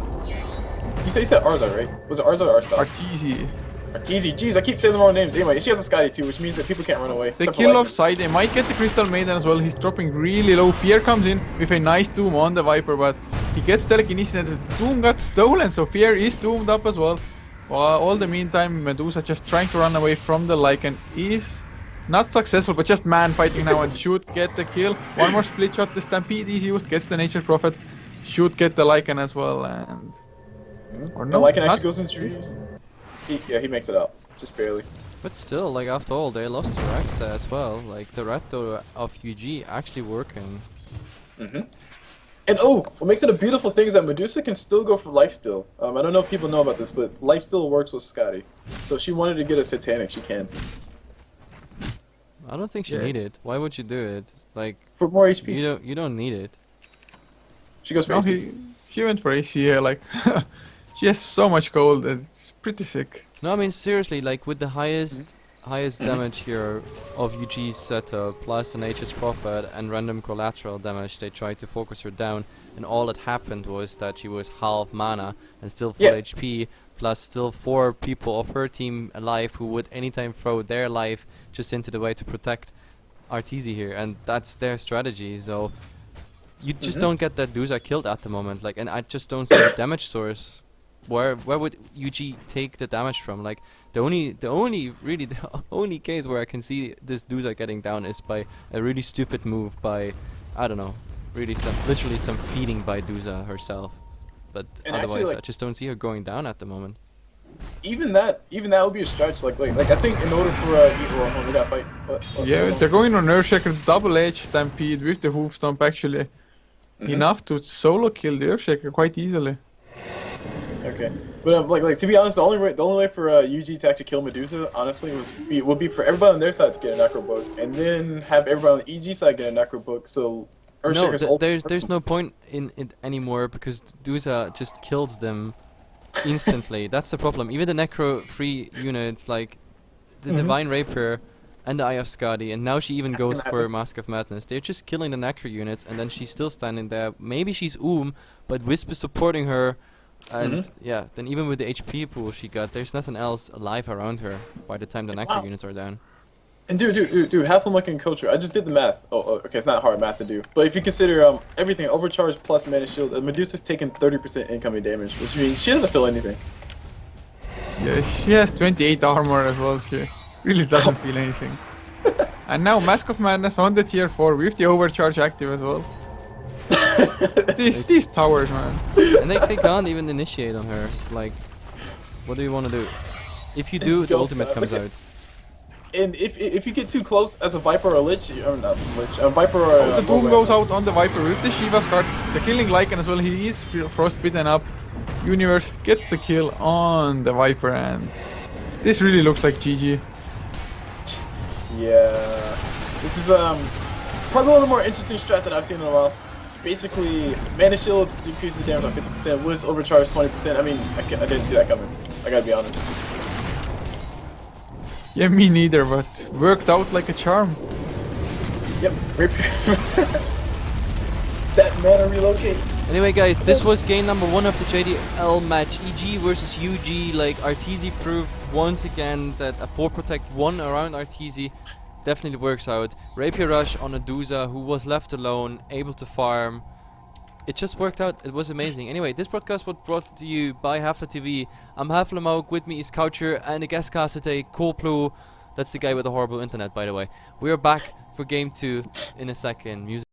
You said Arzar, right? Was it Arzar or Arstal? Arteezy. Arteezy. Jeez, I keep saying the wrong names. Anyway, she has a Skadi too, which means that people can't run away. The except for kill Lightning. off side, they might get the Crystal Maiden as well. He's dropping really low. Fear comes in with a nice Doom on the Viper, but he gets telekinesis and the Doom got stolen, so Fear is doomed up as well. While all the meantime, Medusa just trying to run away from the Lycan is not successful, but just man fighting now and should get the kill. One more split shot, the Stampede is used, gets the Nature's Prophet, should get the Lycan as well, and... Or No, no, Lycan not- actually goes into trees. He makes it out. Just barely. But still, like after all, they lost the racks there as well. Like the red Dota of UG actually working. And oh, what makes it a beautiful thing is that Medusa can still go for lifesteal. I don't know if people know about this, but lifesteal works with Skadi. So if she wanted to get a Satanic, she can. I don't think she Yeah. need it. Why would you do it? Like For more HP. you don't need it. She goes for No, AC. she went for AC here, like... she has so much gold, it's pretty sick. No, I mean seriously, like with the highest damage here of UG's setup, plus an Nature's Prophet and random collateral damage, they tried to focus her down, and all that happened was that she was half mana and still full Yeah. HP, plus still 4 people of her team alive who would anytime throw their life just into the way to protect Arteezy here, and that's their strategy. So you just don't get that Dusa killed at the moment, like, and I just don't see a damage source. Where would UG take the damage from? Like the only case where I can see this Dusa getting down is by a really stupid move by, I don't know, literally some feeding by Dusa herself. But And actually, otherwise, like- I just don't see her going down at the moment. Even that would be a stretch. Like I think in order for we gotta fight. Yeah, they're going on Earthshaker double edge Stampede with the hoof stomp actually. Enough to solo kill the Earthshaker quite easily. Okay, but like to be honest, the only way for UG to actually kill Medusa, honestly, would be for everybody on their side to get a Necro Book, and then have everybody on the EG side get a Necro Book. So No, Earthshaker's there's no point in it anymore because Dusa just kills them instantly. That's the problem. Even the Necro free units like the Divine Rapier and the Eye of Skadi, and now she even That's goes gonna for happen. Mask of Madness. They're just killing the Necro units, and then she's still standing there. Maybe she's but Wisp is supporting her, and yeah, then even with the HP pool she got, there's nothing else alive around her by the time the Necro Wow. units are down. And dude, Half-Luck Culture. I just did the math. Okay, it's not hard math to do. But if you consider everything, overcharge plus mana shield, Medusa's taking 30% incoming damage, which means she doesn't feel anything. Yeah, she has 28 armor as well, she really doesn't feel anything. And now Mask of Madness on the tier 4 with the overcharge active as well. These towers, man. And they can't even initiate on her. Like, what do you want to do? If you do, the Go, ultimate comes look out. And if you get too close as a Viper or a Lich, or not Lich, a Viper or The Doom goes out on the Viper with the Shiva's card. The killing Lycan as well. He is frostbitten up. Universe gets the kill on the Viper, and this really looks like GG. Yeah, this is probably one of the more interesting strats that I've seen in a while. Basically, Mana Shield decreases damage by 50%, Wiz overcharge 20%. I mean, I didn't see that coming. I gotta be honest. Yeah, me neither, but worked out like a charm. Yep. That mana relocate. Anyway, guys, this was game number 1 of the JDL match. EG versus UG. Like, Arteezy proved once again that a 4 protect 1 around Arteezy definitely works out. Rapier Rush on a Duza who was left alone, able to farm. It just worked out. It was amazing. Anyway, this broadcast was brought to you by HeflaTV. I'm HeflaMoke. With me is Coucher and a guest cast today, Coolblue. That's the guy with the horrible internet, by the way. We are back for game 2 in a second. Music.